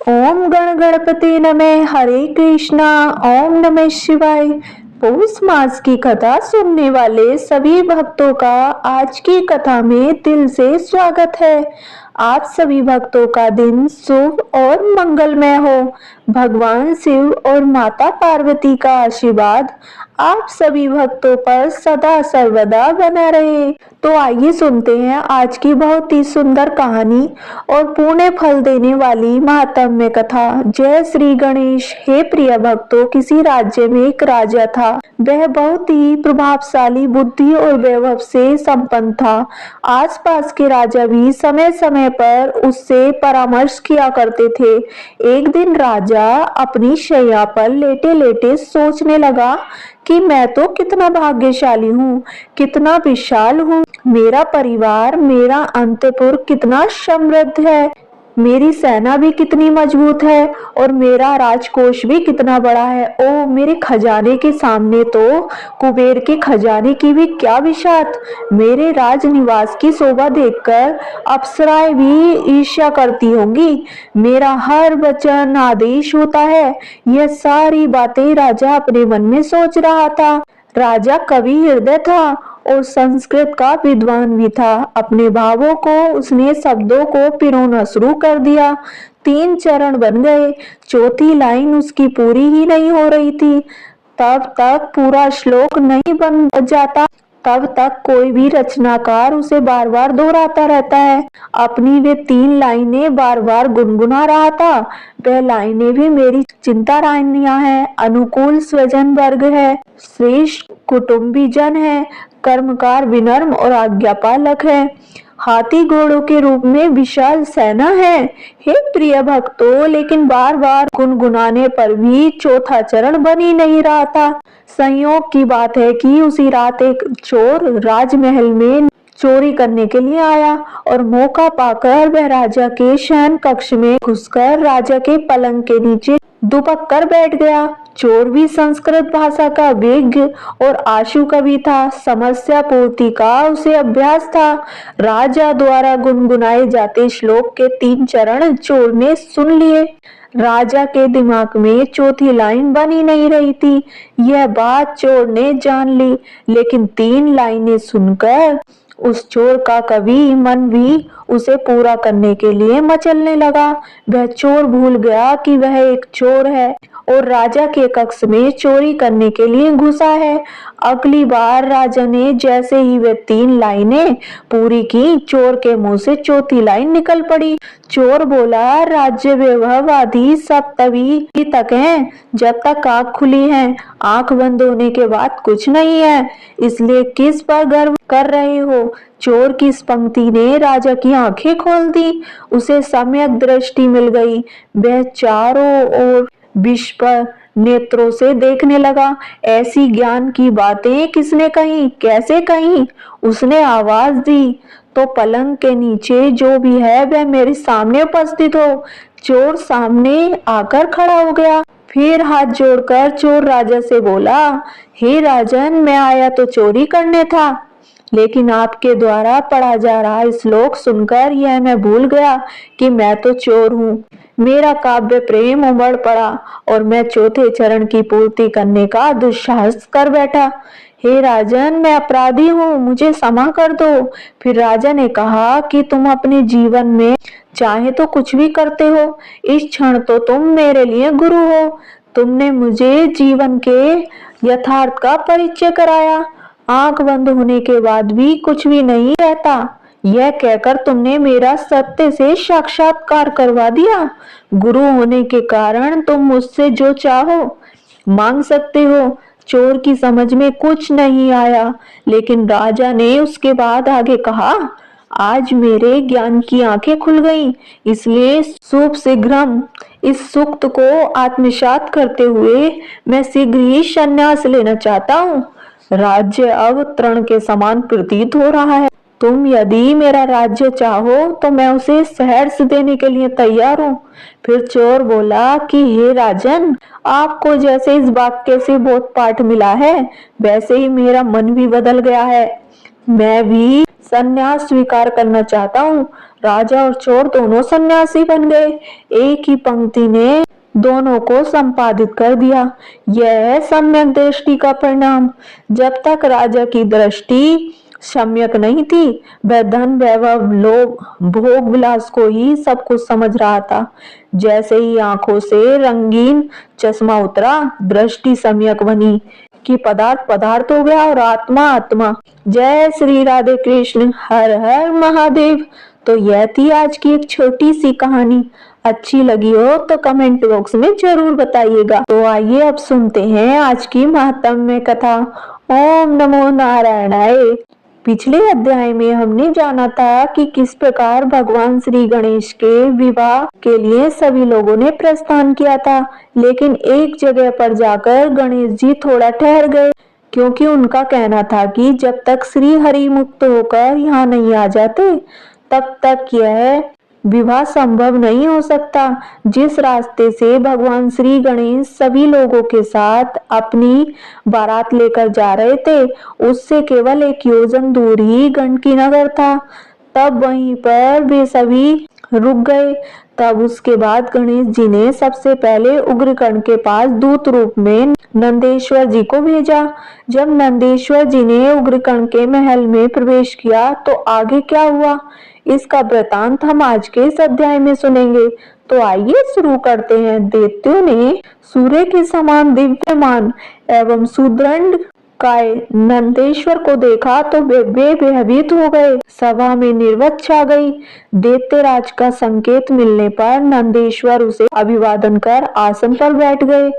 ओम गण गणपति नमः। हरे कृष्णा। ओम नमः शिवाय। पौष मास की कथा सुनने वाले सभी भक्तों का आज की कथा में दिल से स्वागत है। आप सभी भक्तों का दिन शुभ और मंगलमय हो। भगवान शिव और माता पार्वती का आशीर्वाद आप सभी भक्तों पर सदा सर्वदा बना रहे। तो आइए सुनते हैं आज की बहुत ही सुंदर कहानी और पुण्य फल देने वाली महात्म्य कथा। जय श्री गणेश। हे प्रिय भक्तों, किसी राज्य में एक राजा था। वह बहुत ही प्रभावशाली बुद्धि और वैभव से संपन्न था। आसपास के राजा भी समय समय पर उससे परामर्श किया करते थे। एक दिन राजा अपनी शैया पर लेटे लेटे सोचने लगा कि मैं तो कितना भाग्यशाली हूँ, कितना विशाल हूँ। मेरा परिवार, मेरा अंतपुर कितना समृद्ध है, मेरी सेना भी कितनी मजबूत है और मेरा राजकोष भी कितना बड़ा है। ओ, मेरे खजाने के सामने तो कुबेर के खजाने की भी क्या विशात। मेरे राजनिवास की शोभा देखकर अप्सराएं भी ईर्ष्या करती होंगी। मेरा हर वचन आदेश होता है। यह सारी बातें राजा अपने मन में सोच रहा था। राजा कवि हृदय था और संस्कृत का विद्वान भी था। अपने भावों को उसने शब्दों को पिरोना शुरू कर दिया। 3 चरण बन गए, चौथी लाइन उसकी पूरी ही नहीं हो रही थी। तब तक पूरा श्लोक नहीं बन जाता, तब तक कोई भी रचनाकार उसे बार बार दोहराता रहता है। अपनी वे 3 लाइनें बार बार गुनगुना रहा था। वह लाइनें भी मेरी चिंता रानियां हैं, अनुकूल स्वजन वर्ग है, श्रेष्ठ कुटुंबी जन है, कर्मकार विनम्र और आज्ञापालक है, हाथी घोड़ों के रूप में विशाल सेना है। हे प्रिय भक्तों, लेकिन बार बार गुनगुनाने पर भी चौथा चरण बन ही नहीं रहा था। संयोग की बात है कि उसी रात एक चोर राजमहल में चोरी करने के लिए आया और मौका पाकर वह राजा के शयन कक्ष में घुसकर राजा के पलंग के नीचे दुबक कर बैठ गया। चोर भी संस्कृत भाषा का विज्ञ और आशु कवि था। समस्या पूर्ति का उसे अभ्यास था। राजा द्वारा गुनगुनाए जाते श्लोक के 3 चरण चोर ने सुन लिए। राजा के दिमाग में चौथी लाइन बनी नहीं रही थी। यह बात चोर ने जान ली, लेकिन 3 लाइनें सुनकर उस चोर का कवि मन भी उसे पूरा करने के लिए मचलने लगा। वह चोर भूल गया कि वह एक चोर है और राजा के कक्ष में चोरी करने के लिए घुसा है। अगली बार राजा ने जैसे ही वे 3 लाइनें पूरी की, चोर के मुंह से चौथी लाइन निकल पड़ी। चोर बोला, राज्य वैभव आदि सब तभी तक है जब तक आंख खुली है। आंख बंद होने के बाद कुछ नहीं है, इसलिए किस पर गर्व कर रहे हो। चोर की इस पंक्ति ने राजा की आंखें खोल दी। उसे सम्यक दृष्टि मिल गई। वह चारों ओर विश्व नेत्रों से देखने लगा। ऐसी ज्ञान की बातें किसने कही, कैसे कही? उसने आवाज दी तो पलंग के नीचे जो भी है वह मेरे सामने उपस्थित हो। चोर सामने आकर खड़ा हो गया। फिर हाथ जोड़कर चोर राजा से बोला, हे राजन, मैं आया तो चोरी करने था, लेकिन आपके द्वारा पढ़ा जा रहा श्लोक सुनकर यह मैं भूल गया कि मैं तो चोर हूँ। मेरा काव्य प्रेम उमड़ पड़ा और मैं चौथे चरण की पूर्ति करने का दुस्साहस कर बैठा। हे राजन, मैं अपराधी हूँ, मुझे क्षमा कर दो। फिर राजा ने कहा कि तुम अपने जीवन में चाहे तो कुछ भी करते हो। इस क्षण तो तुम मेरे लिए गुरु हो। तुमने मुझे जीवन के यथार्थ का परिचय कराया। आंख बंद होने के बाद भी कुछ भी नहीं रहता, यह कहकर तुमने मेरा सत्य से साक्षात्कार करवा दिया। गुरु होने के कारण तुम मुझसे जो चाहो मांग सकते हो। चोर की समझ में कुछ नहीं आया, लेकिन राजा ने उसके बाद आगे कहा, आज मेरे ज्ञान की आंखें खुल गईं, इसलिए शुभ शीघ्रम इस सूक्त को आत्मसात करते हुए मैं शीघ्र ही संन्यास लेना चाहता हूँ। राज्य अब तृण के समान प्रतीत हो रहा है। तुम यदि मेरा राज्य चाहो तो मैं उसे सहर्ष देने के लिए तैयार हूँ। फिर चोर बोला कि हे राजन, आपको जैसे इस वाक्य से बहुत पाठ मिला है, वैसे ही मेरा मन भी बदल गया है। मैं भी संन्यास स्वीकार करना चाहता हूँ। राजा और चोर दोनों सन्यासी बन गए। एक ही पंक्ति ने दोनों को संपादित कर दिया। यह है सम्यक दृष्टि का परिणाम। जब तक राजा की दृष्टि सम्यक नहीं थी, वह धन वैभव लोभ भोग विलास को ही सब कुछ समझ रहा था। जैसे ही आंखों से रंगीन चश्मा उतरा, दृष्टि सम्यक बनी कि पदार्थ पदार्थ हो गया और आत्मा आत्मा। जय श्री राधे कृष्ण, हर हर महादेव। तो यह थी आज की एक छोटी सी कहानी। अच्छी लगी हो तो कमेंट बॉक्स में जरूर बताइएगा। तो आइए अब सुनते हैं आज की महात्म्य कथा। ओम नमो नारायणाय। पिछले अध्याय में हमने जाना था कि किस प्रकार भगवान श्री गणेश के विवाह के लिए सभी लोगों ने प्रस्थान किया था, लेकिन एक जगह पर जाकर गणेश जी थोड़ा ठहर गए, क्योंकि उनका कहना था कि जब तक श्री हरि मुक्त होकर यहाँ नहीं आ जाते तब तक यह विवाह संभव नहीं हो सकता। जिस रास्ते से भगवान श्री गणेश सभी लोगों के साथ अपनी बारात लेकर जा रहे थे, उससे केवल 1 योजन दूर ही गंडकी नगर था। तब वहीं पर वे सभी रुक गए। तब उसके बाद गणेश जी ने सबसे पहले उग्रकर्ण के पास दूत रूप में नंदेश्वर जी को भेजा। जब नंदेश्वर जी ने उग्रकर्ण के महल में प्रवेश किया तो आगे क्या हुआ, इसका वृतांत हम आज के इस अध्याय में सुनेंगे। तो आइए शुरू करते हैं। दैत्यों ने सूर्य के समान दिव्यमान एवं सुदृढ़ काय नंदेश्वर को देखा तो वे भयभीत हो गए। सभा में निर्वत छा गई। दैत्यराज का संकेत मिलने पर नंदेश्वर उसे अभिवादन कर आसन पर बैठ गए।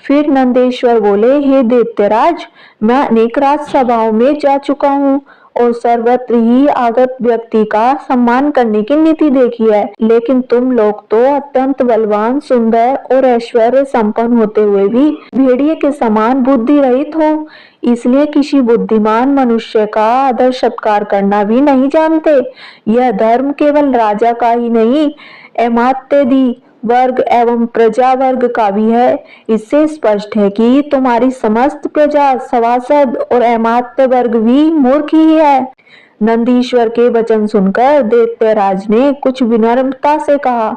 फिर नंदेश्वर बोले, हे दैत्यराज, मैं अनेक राजसभाओं में जा चुका हूँ और सर्वत्र ही आगत व्यक्ति का सम्मान करने की नीति देखी है, लेकिन तुम लोग तो अत्यंत बलवान, सुंदर और ऐश्वर्य संपन्न होते हुए भी भेड़िए के समान बुद्धि रहित हो, इसलिए किसी बुद्धिमान मनुष्य का आदर सत्कार करना भी नहीं जानते। यह धर्म केवल राजा का ही नहीं, अमात्यादि वर्ग एवं प्रजा वर्ग का भी है। इससे स्पष्ट है कि तुम्हारी समस्त प्रजा, सभासद और अमात्य वर्ग भी मूर्ख ही है। नंदीश्वर के वचन सुनकर दैत्यराज ने कुछ विनम्रता से कहा,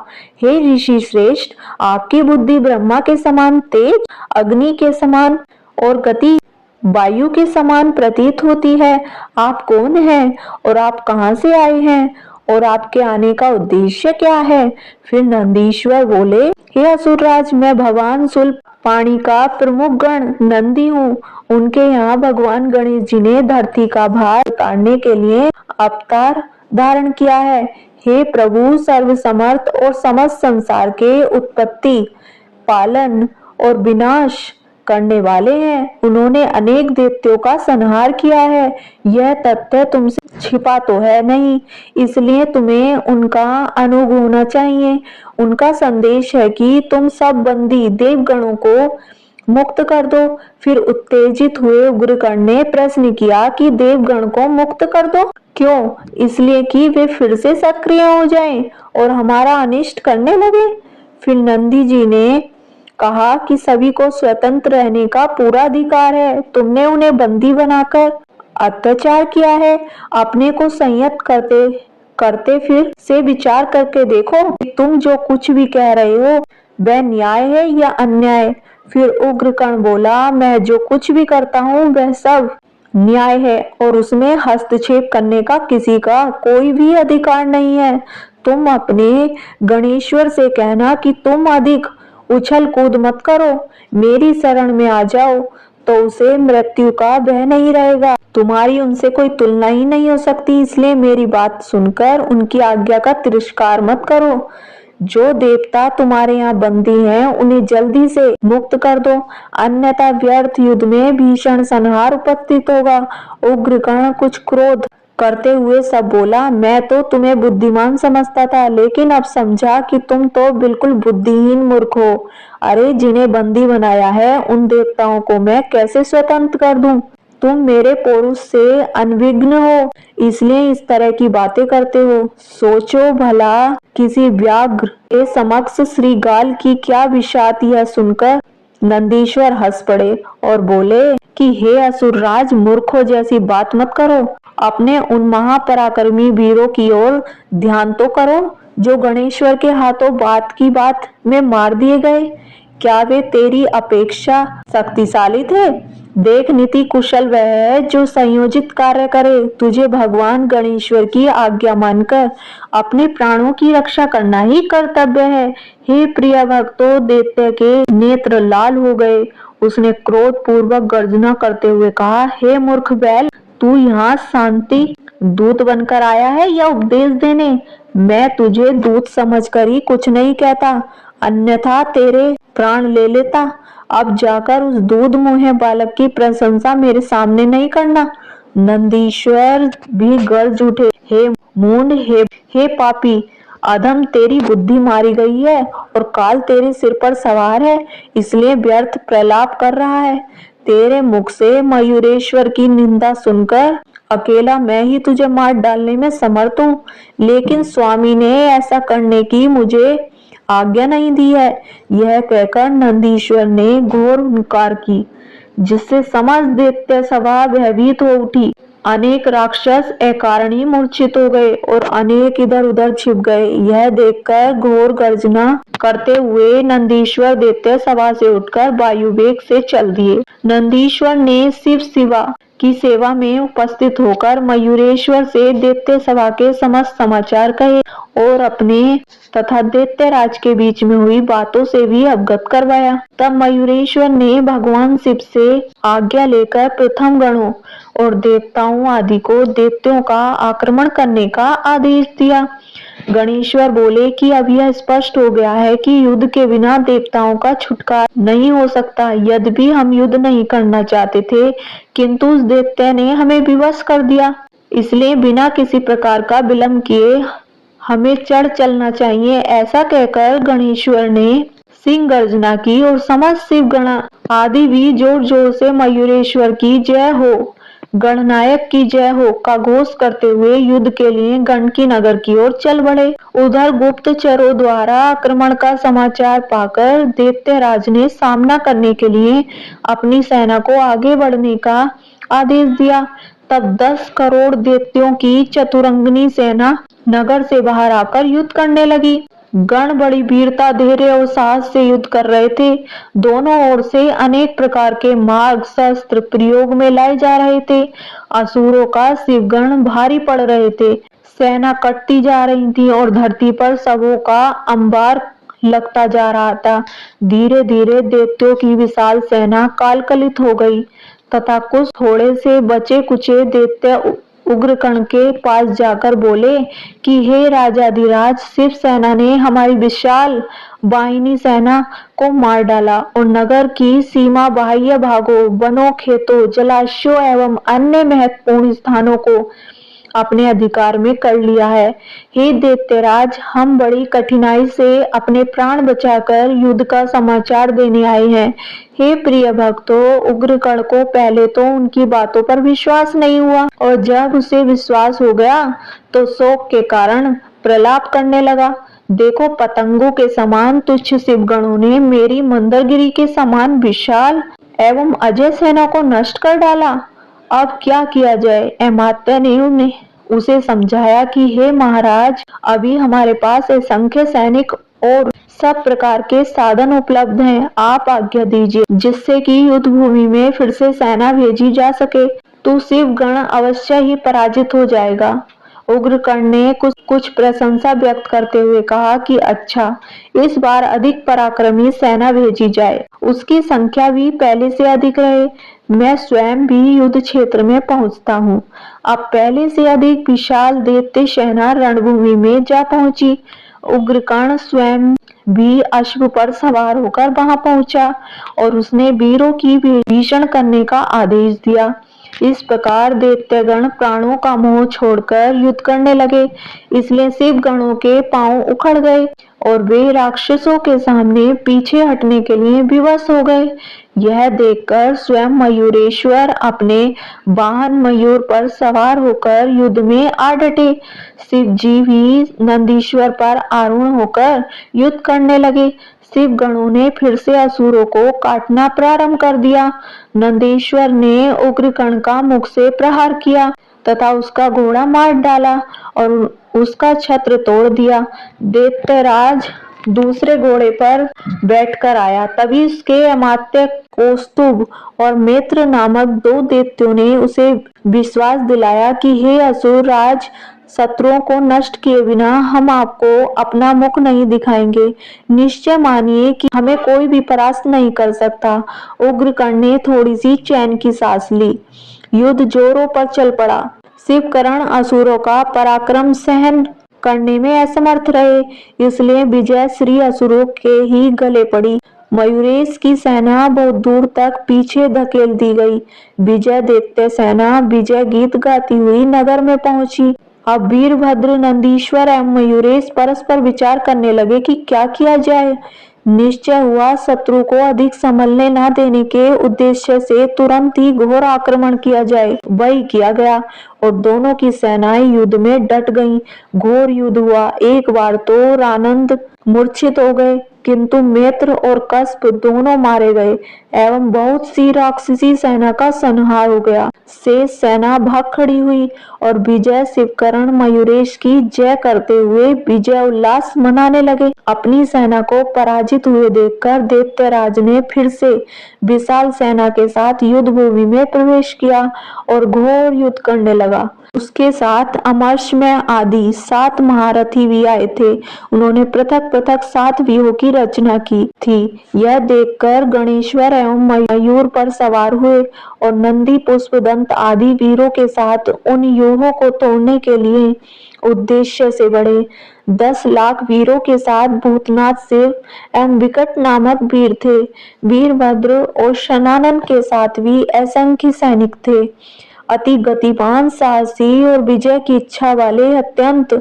हे ऋषि श्रेष्ठ, आपकी बुद्धि ब्रह्मा के समान तेज, अग्नि के समान और गति वायु के समान प्रतीत होती है। आप कौन हैं और आप कहां से आए हैं और आपके आने का उद्देश्य क्या है? फिर नंदीश्वर बोले, हे असुरराज, मैं भगवान शूलपाणि का प्रमुख गण नंदी हूँ। उनके यहाँ भगवान गणेश जी ने धरती का भार उतारने के लिए अवतार धारण किया है। हे प्रभु, सर्वसमर्थ और समस्त संसार के उत्पत्ति, पालन और विनाश करने वाले हैं। उन्होंने अनेक दैत्यों का संहार किया है। यह तथ्य तुमसे छिपा तो है नहीं, इसलिए तुम्हें उनका अनुग्रह होना चाहिए। उनका संदेश है कि तुम सब बंदी देवगणों को मुक्त कर दो। फिर उत्तेजित हुए उग्रकर्ण ने प्रश्न किया कि देवगण को मुक्त कर दो क्यों? इसलिए कि वे फिर से सक्रिय हो जाएं और हमारा अनिष्ट करने लगे। फिर नंदी जी ने कहा कि सभी को स्वतंत्र रहने का पूरा अधिकार है। तुमने उन्हें बंदी बनाकर अत्याचार किया है। अपने को संयत करते करते फिर से विचार करके देखो कि तुम जो कुछ भी कह रहे हो वह न्याय है या अन्याय। फिर उग्रकर्ण बोला, मैं जो कुछ भी करता हूँ वह सब न्याय है और उसमें हस्तक्षेप करने का किसी का कोई भी अधिकार नहीं है। तुम अपने गणेश्वर से कहना कि तुम अधिक उछल कूद मत करो, मेरी शरण में आ जाओ, तो उसे मृत्यु का भय नहीं रहेगा। तुम्हारी उनसे कोई तुलना ही नहीं हो सकती, इसलिए मेरी बात सुनकर उनकी आज्ञा का तिरस्कार मत करो। जो देवता तुम्हारे यहाँ बंदी हैं उन्हें जल्दी से मुक्त कर दो, अन्यथा व्यर्थ युद्ध में भीषण संहार उपस्थित होगा। उग्रकर्ण कुछ क्रोध करते हुए सब बोला, मैं तो तुम्हें बुद्धिमान समझता था, लेकिन अब समझा कि तुम तो बिल्कुल बुद्धिहीन मूर्ख हो। अरे, जिन्हें बंदी बनाया है उन देवताओं को मैं कैसे स्वतंत्र कर दूं? तुम मेरे पौरुष से अनभिज्ञ हो, इसलिए इस तरह की बातें करते हो। सोचो भला, किसी व्याघ्र के समक्ष श्रीगाल की क्या विषात। यह सुनकर नंदीश्वर हंस पड़े और बोले कि हे असुरराज, मूर्खों जैसी बात मत करो। अपने उन महापराक्रमी वीरों की ओर ध्यान तो करो जो गणेश्वर के हाथों बात की बात में मार दिए गए। क्या वे तेरी अपेक्षा शक्तिशाली थे? देख, नीति कुशल वह है जो संयोजित कार्य करे। तुझे भगवान गणेश्वर की आज्ञा मानकर अपने प्राणों की रक्षा करना ही कर्तव्य है। हे प्रिय भक्तों, दैत्य के नेत्र लाल हो गए। उसने क्रोध पूर्वक गर्जना करते हुए कहा, हे मूर्ख बैल, तू यहाँ शांति दूत बनकर आया है या उपदेश देने? मैं तुझे दूत समझकर ही कुछ नहीं कहता, अन्यथा तेरे प्राण ले लेता। अब जाकर उस दूध मुँहे बालक की प्रशंसा मेरे सामने नहीं करना। नंदीश्वर भी गर्ज उठे, हे मूढ़, हे पापी, अधम, तेरी बुद्धि मारी गई है और काल तेरे सिर पर सवार है, इसलिए व्यर्थ प्रलाप कर रहा है। तेरे मुख से मयूरेश्वर की निंदा सुनकर अकेला मैं ही तुझे मार डालने में समर्थ हूँ, लेकिन स्वामी ने ऐसा करने की मुझे आज्ञा नहीं दी है। यह कहकर नंदीश्वर ने घोर हुंकार की, जिससे समस्त दैत्य सभा भयभीत हो उठी। अनेक राक्षस अकारण ही मूर्छित हो गए और अनेक इधर उधर छिप गए। यह देखकर घोर गर्जना करते हुए नंदीश्वर दैत्य सभा से उठकर वायु वेग से चल दिए। नंदीश्वर ने शिव शिवा की सेवा में उपस्थित होकर मयूरेश्वर से दैत्य सभा के समस्त समाचार कहे और अपने तथा दैत्य राज के बीच में हुई बातों से भी अवगत करवाया। तब मयूरेश्वर ने भगवान शिव से आज्ञा लेकर प्रथम गणों और देवताओं आदि को दैत्यों का आक्रमण करने का आदेश दिया। गणेश्वर बोले कि अब यह स्पष्ट हो गया है कि युद्ध के बिना देवताओं का छुटकारा नहीं हो सकता। यद्यपि हम युद्ध नहीं करना चाहते थे, किंतु उस दैत्य ने हमें विवश कर दिया, इसलिए बिना किसी प्रकार का विलंब किए हमें चढ़ चलना चाहिए। ऐसा कहकर गणेश्वर ने सिंह गर्जना की और समस्त शिव गण आदि भी जोर जोर से मयूरेश्वर की जय हो, गणनायक की जय हो का घोष करते हुए युद्ध के लिए गंडकी नगर की ओर चल बढ़े। उधर गुप्तचरों द्वारा आक्रमण का समाचार पाकर दैत्यराज ने सामना करने के लिए अपनी सेना को आगे बढ़ने का आदेश दिया। तब 10 करोड़ दैत्यों की चतुरंगिनी सेना नगर से बाहर आकर युद्ध करने लगी। गण बड़ी वीरता, धैर्य और साहस से युद्ध कर रहे थे। दोनों ओर से अनेक प्रकार के मार्ग शस्त्र प्रयोग में लाए जा रहे थे। असुरों का शिवगण भारी पड़ रहे थे, सेना कटती जा रही थी और धरती पर सबों का अंबार लगता जा रहा था। धीरे धीरे दैत्यों की विशाल सेना कालकलित हो गई तथा कुछ थोड़े से बचे कुचे दैत्य उग्रकर्ण के पास जाकर बोले कि हे राजाधिराज, शिव सेना ने हमारी विशाल वाहिनी सेना को मार डाला और नगर की सीमा बाह्य भागों, वनों, खेतों, जलाशयों एवं अन्य महत्वपूर्ण स्थानों को अपने अधिकार में कर लिया है। हे दैत्यराज, हम बड़ी कठिनाई से अपने प्राण बचाकर युद्ध का समाचार देने आए हैं। हे प्रिय भक्तों, उग्रकर्ण को पहले तो उनकी बातों पर विश्वास नहीं हुआ और जब उसे विश्वास हो गया तो शोक के कारण प्रलाप करने लगा। देखो, पतंगों के समान तुच्छ शिवगणों ने मेरी मंदरगिरी के समान विशाल एवं अजय सेना को नष्ट कर डाला। अब क्या किया जाए? अमात्य ने उसे समझाया कि हे महाराज, अभी हमारे पास असंख्य सैनिक और सब प्रकार के साधन उपलब्ध हैं। आप आज्ञा दीजिए जिससे कि युद्ध भूमि में फिर से सेना भेजी जा सके, तो शिवगण अवश्य ही पराजित हो जाएगा। उग्रकर्ण ने कुछ प्रशंसा व्यक्त करते हुए कहा कि अच्छा, इस बार अधिक पराक्रमी सेना भेजी जाए, उसकी संख्या भी पहले से अधिक रहे। मैं स्वयं भी युद्ध क्षेत्र में पहुंचता हूँ। अब पहले से अधिक विशाल दैत्य सेना रणभूमि में जा पहुंची। उग्रकर्ण स्वयं भी अश्व पर सवार होकर वहां पहुंचा और उसने वीरों की भीषण करने का आदेश दिया। इस प्रकार दैत्यगण प्राणों का मोह छोड़कर युद्ध करने लगे, इसलिए शिव गणों के पांव उखड़ गए और वे राक्षसों के सामने पीछे हटने के लिए विवश हो गए। यह देखकर स्वयं मयूरेश्वर अपने वाहन मयूर पर सवार होकर युद्ध में आ डटे। शिव जी भी नंदीश्वर पर आरूढ़ होकर युद्ध करने लगे। शिव गणों ने फिर से असुरों को काटना प्रारंभ कर दिया। नंदीश्वर ने उग्रकर्ण का मुख से प्रहार किया। तथा उसका घोड़ा मार डाला और उसका छत्र तोड़ दिया। दैत्यराज दूसरे घोड़े पर बैठकर आया। तभी उसके अमात्य कौस्तुभ और मित्र नामक 2 दैत्यों ने उसे विश्वास दिलाया कि हे असुर राज, शत्रुओं को नष्ट किए बिना हम आपको अपना मुख नहीं दिखाएंगे। निश्चय मानिए कि हमें कोई भी परास्त नहीं कर सकता। उग्रकर्ण ने थोड़ी सी चैन की सांस ली। युद्ध जोरों पर चल पड़ा। शिवकर्ण असुरों का पराक्रम सहन करने में असमर्थ रहे, इसलिए विजय श्री असुरों के ही गले पड़ी। मयूरेश की सेना बहुत दूर तक पीछे धकेल दी गई। विजय दैत्य सेना विजय गीत गाती हुई नगर में पहुंची। अब वीरभद्र, नंदीश्वर एवं मयूरेश परस्पर विचार करने लगे कि क्या किया जाए। निश्चय हुआ शत्रु को अधिक संभलने न देने के उद्देश्य से तुरंत ही घोर आक्रमण किया जाए। वही किया गया और दोनों की सेनाएं युद्ध में डट गईं। घोर युद्ध हुआ। एक बार तो रानंद मूर्छित हो गए, किंतु मित्र और कस्प दोनों मारे गए एवं बहुत सी राक्षसी सेना का संहार हो गया। शेष सेना भाग खड़ी हुई और विजय शिवकर्ण मयूरेश की जय करते हुए विजय उल्लास मनाने लगे। अपनी सेना को पराजित हुए देखकर दैत्यराज ने फिर से विशाल सेना के साथ युद्ध भूमि में प्रवेश किया और घोर युद्ध करने लगा। उसके साथ अमरश्मय आदि 7 महारथी भी आए थे। उन्होंने पृथक पृथक 7 व्यूहों की रचना की थी। यह देखकर गणेश्वर एवं मयूर पर सवार हुए और नंदी, पुष्पदंत आदि वीरों के साथ उन व्यूहों को तोड़ने के लिए उद्देश्य से बढ़े। 10 लाख वीरों के साथ भूतनाथ शिव एवं विकट नामक वीर थे। वीरभद्र और शनानन के साथ भी असंख्य सैनिक थे। अति गतिवान, साहसी और विजय की इच्छा वाले अत्यंत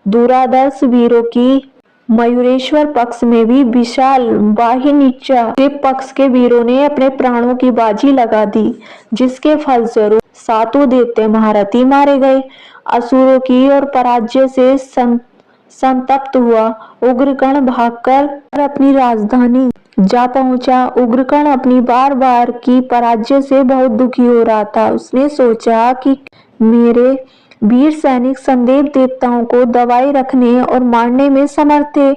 दुरादर्श वीरों की मयूरेश्वर पक्ष में भी विशाल वाहिनीचा शिव पक्ष के वीरों ने अपने प्राणों की बाजी लगा दी, जिसके फलस्वरूप 7 दैत्य महारथी मारे गए। असुरों की और पराजय से संतप्त हुआ उग्रकर्ण भागकर अपनी राजधानी जा पहुंचा। उग्रकर्ण अपनी बार बार की पराजय से बहुत दुखी हो रहा था। उसने सोचा कि मेरे वीर सैनिक संदेव देवताओं को दबाए रखने और मारने में समर्थ थे।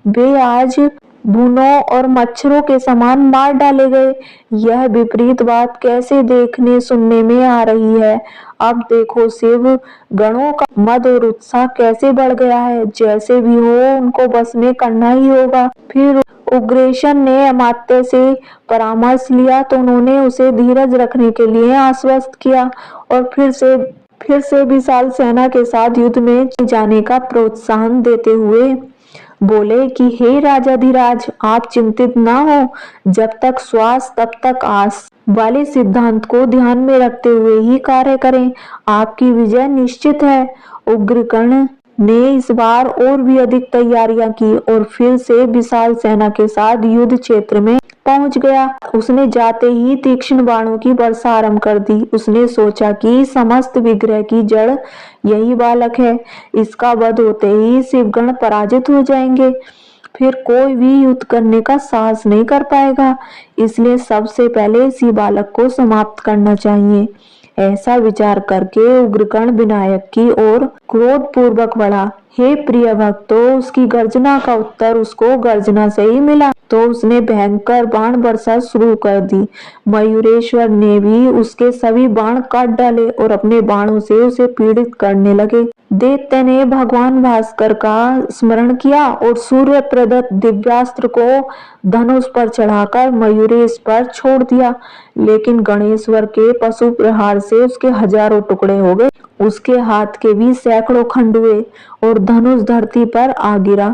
वे आज भूनों और मच्छरों के समान मार डाले गए। यह विपरीत बात कैसे देखने सुनने में आ रही है। अब देखो शिव गणों का मद और उत्साह कैसे बढ़ गया है। जैसे भी हो उनको बस में करना ही होगा। फिर उग्रेशन ने अमात्य से परामर्श लिया तो उन्होंने उसे धीरज रखने के लिए आश्वस्त किया और फिर से विशाल सेना के साथ युद्ध में जाने का प्रोत्साहन देते हुए बोले कि हे राजाधिराज, आप चिंतित ना हो। जब तक श्वास तब तक आस वाले सिद्धांत को ध्यान में रखते हुए ही कार्य करें। आपकी विजय निश्चित है। उग्रकर्ण ने इस बार और भी अधिक तैयारियां की और फिर से विशाल सेना के साथ युद्ध क्षेत्र में पहुंच गया। उसने जाते ही तीक्ष्ण बाणों की वर्षा आरंभ कर दी। उसने सोचा कि समस्त विग्रह की जड़ यही बालक है। इसका वध होते ही शिवगण पराजित हो जाएंगे, फिर कोई भी युद्ध करने का साहस नहीं कर पाएगा। इसलिए सबसे पहले इसी बालक को समाप्त करना चाहिए। ऐसा विचार करके उग्रकर्ण विनायक की ओर क्रोध पूर्वक बढ़ा। हे प्रिय भक्तों, उसकी गर्जना का उत्तर उसको गर्जना से ही मिला तो उसने भयंकर बाण वर्षा शुरू कर दी। मयूरेश्वर ने भी उसके सभी बाण काट डाले और अपने बाणों से उसे पीड़ित करने लगे। दैत्य ने भगवान भास्कर का स्मरण किया और सूर्य प्रदत्त दिव्यास्त्र को धनुष पर चढ़ाकर मयूरेश पर छोड़ दिया, लेकिन गणेश्वर के पशु प्रहार से उसके हजारों टुकड़े हो गए। उसके हाथ के भी सैकड़ों खंड हुए और धनुष धरती पर आ गिरा।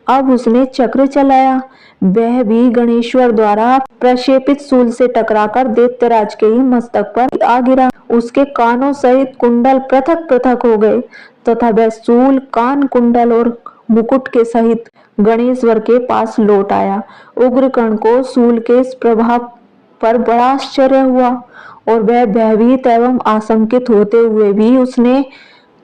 अब उसने चक्र चलाया, वह भी गणेश्वर द्वारा प्रक्षेपित शूल से टकराकर दैत्यराज के ही मस्तक पर आ गिरा। उसके कानों सहित कुंडल पृथक पृथक हो गए तथा वह शूल, कान, कुंडल और मुकुट के सहित गणेश्वर के पास लौट आया। उग्रकर्ण को शूल के इस प्रभाव पर बड़ा आश्चर्य हुआ और वह भयभीत एवं आशंकित होते हुए भी उसने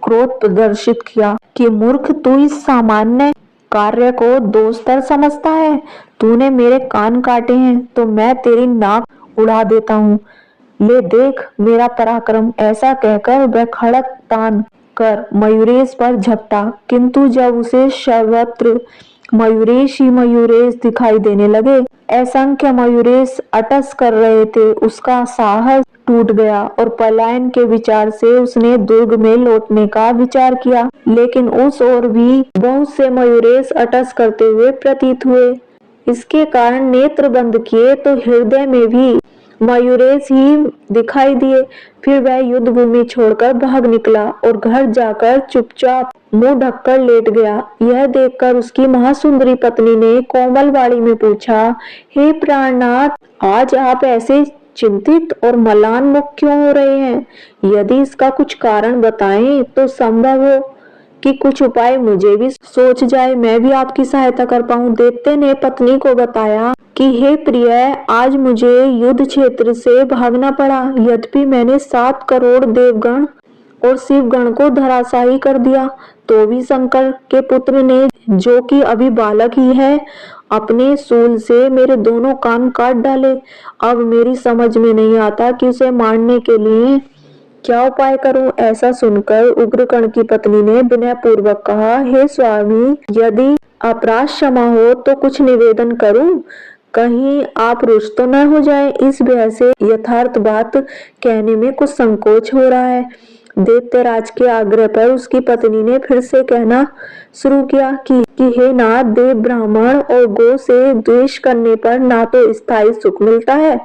क्रोध प्रदर्शित किया कि मूर्ख, तू इस सामान्य कार्य को दोषतर समझता है। तूने मेरे कान काटे हैं तो मैं तेरी नाक उड़ा देता हूँ। ले देख मेरा पराक्रम। ऐसा कहकर वह खड़ग तान कर मयूरेश पर झपटा, किंतु जब उसे सर्वत्र मयूरेश ही मयूरेश दिखाई देने लगे, असंख्य मयूरेश अटस कर रहे थे, उसका साहस टूट गया और पलायन के विचार से उसने दुर्ग में लौटने का विचार किया। लेकिन उस ओर भी बहुत से मयूरेश अटस करते हुए प्रतीत हुए। इसके कारण नेत्र बंद किए तो हृदय में भी मयूरेश ही दिखाई दिए। फिर वह युद्ध भूमि छोड़कर भाग निकला और घर जाकर चुपचाप मुंह ढककर लेट गया। यह देखकर उसकी महासुंदरी पत्नी ने कोमल वाणी में पूछा, हे प्राणनाथ, आज आप ऐसे चिंतित और मलान मुख क्यों हो रहे हैं? यदि इसका कुछ कारण बताएं तो संभव हो कि कुछ उपाय मुझे भी सोच जाए, मैं भी आपकी सहायता कर पाऊं। दैत्य ने पत्नी को बताया कि हे प्रिय, आज मुझे युद्ध क्षेत्र से भागना पड़ा, यद्यपि मैंने 7 करोड़ देवगण और शिवगण को धराशायी कर दिया, तो भी शंकर के पुत्र ने, जो कि अभी बालक ही है, अपने शूल से मेरे दोनों कान काट डाले। अब मेरी समझ में नहीं आता कि उसे मारने के लिए क्या उपाय करूं? ऐसा सुनकर उग्रकर्ण की पत्नी ने विनय पूर्वक कहा, हे स्वामी, यदि अपराध क्षमा हो तो कुछ निवेदन करूं, कहीं आप रुष्ट तो न हो जाएं। इस भय से यथार्थ बात कहने में कुछ संकोच हो रहा है। दैत्यराज के आग्रह पर उसकी पत्नी ने फिर से कहना शुरू किया कि हे नाथ, देव, ब्राह्मण और गो से द्वेष करने पर ना तो स्थायी सुख मिलता है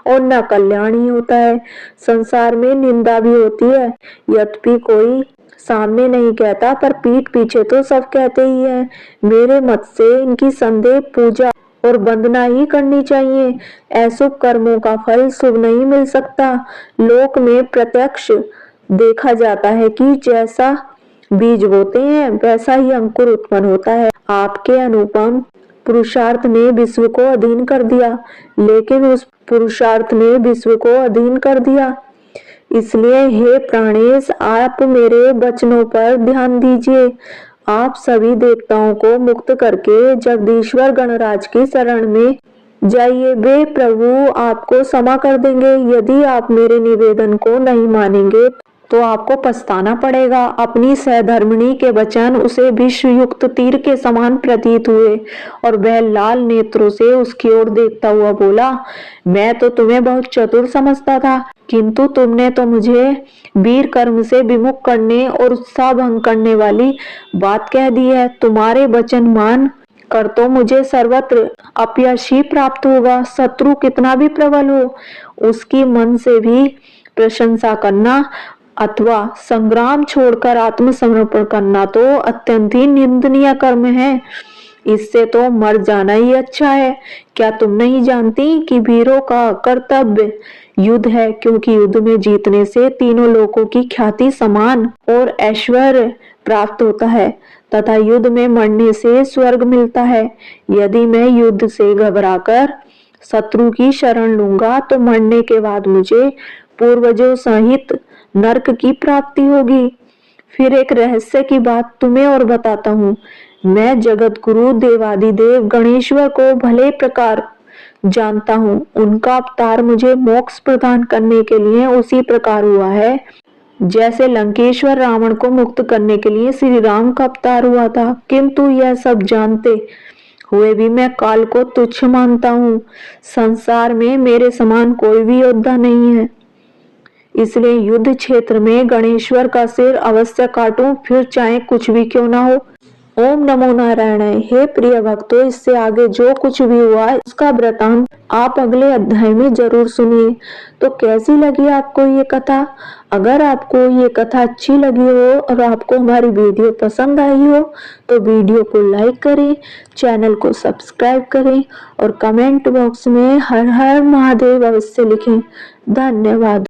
और न कल्याण ही होता है। संसार में निंदा भी होती है, यद्यपि कोई सामने नहीं कहता, पर पीठ पीछे तो सब कहते ही हैं। मेरे मत से इनकी संदेह, पूजा और वंदना ही करनी चाहिए। अशुभ कर्मों का फल शुभ नहीं मिल सकता। लोक में प्रत्यक्ष देखा जाता है कि जैसा बीज बोते हैं वैसा ही अंकुर उत्पन्न होता है। आपके अनुपम पुरुषार्थ ने विश्व को अधीन कर दिया, लेकिन उस पुरुषार्थ ने विश्व को अधीन कर दिया। इसलिए हे प्राणेश, आप मेरे वचनों पर ध्यान दीजिए। आप सभी देवताओं को मुक्त करके जगदीश्वर गणराज की शरण में जाइए, वे प्रभु आपको क्षमा कर देंगे। यदि आप मेरे निवेदन को नहीं मानेंगे तो आपको पछताना पड़ेगा। अपनी सहधर्मिणी के वचन उसे विषयुक्त तीर के समान प्रतीत हुए और वह लाल नेत्रों से उसकी ओर देखता हुआ बोला, मैं तो तुम्हें बहुत चतुर समझता था, किंतु तुमने तो मुझे वीर कर्म से विमुख करने और उत्साह भंग करने वाली बात कह दी है। तुम्हारे वचन मान कर तो मुझे सर्वत्र अपयश ही प्राप्त होगा। शत्रु कितना भी प्रबल हो, उसकी मन से भी प्रशंसा करना अथवा संग्राम छोड़कर आत्मसमर्पण करना तो अत्यंत ही निंदनीय कर्म है। इससे तो मर जाना ही अच्छा है। क्या तुम नहीं जानती कि वीरों का कर्तव्य युद्ध है, क्योंकि युद्ध में जीतने से तीनों लोकों की ख्याति, सम्मान और ऐश्वर्य प्राप्त होता है तथा युद्ध में मरने से स्वर्ग मिलता है। यदि मैं युद्ध से घबराकर शत्रु की शरण लूंगा तो मरने के बाद मुझे पूर्वजों सहित नरक की प्राप्ति होगी। फिर एक रहस्य की बात तुम्हें और बताता हूँ। मैं जगत गुरु देवादिदेव गणेश्वर को भले प्रकार जानता हूँ। उनका अवतार मुझे मोक्ष प्रदान करने के लिए उसी प्रकार हुआ है जैसे लंकेश्वर रावण को मुक्त करने के लिए श्री राम का अवतार हुआ था। किंतु यह सब जानते हुए भी मैं काल को तुच्छ मानता हूँ। संसार में मेरे समान कोई भी योद्धा नहीं है, इसलिए युद्ध क्षेत्र में गणेश्वर का सिर अवश्य काटूं, फिर चाहे कुछ भी क्यों ना हो। ओम नमो नारायण। हे प्रिय भक्तों, इससे आगे जो कुछ भी हुआ उसका वृतांत आप अगले अध्याय में जरूर सुनिए। तो कैसी लगी आपको ये कथा? अगर आपको ये कथा अच्छी लगी हो और आपको हमारी वीडियो पसंद आई हो तो वीडियो को लाइक करें, चैनल को सब्सक्राइब करें और कमेंट बॉक्स में हर हर महादेव अवश्य लिखें। धन्यवाद।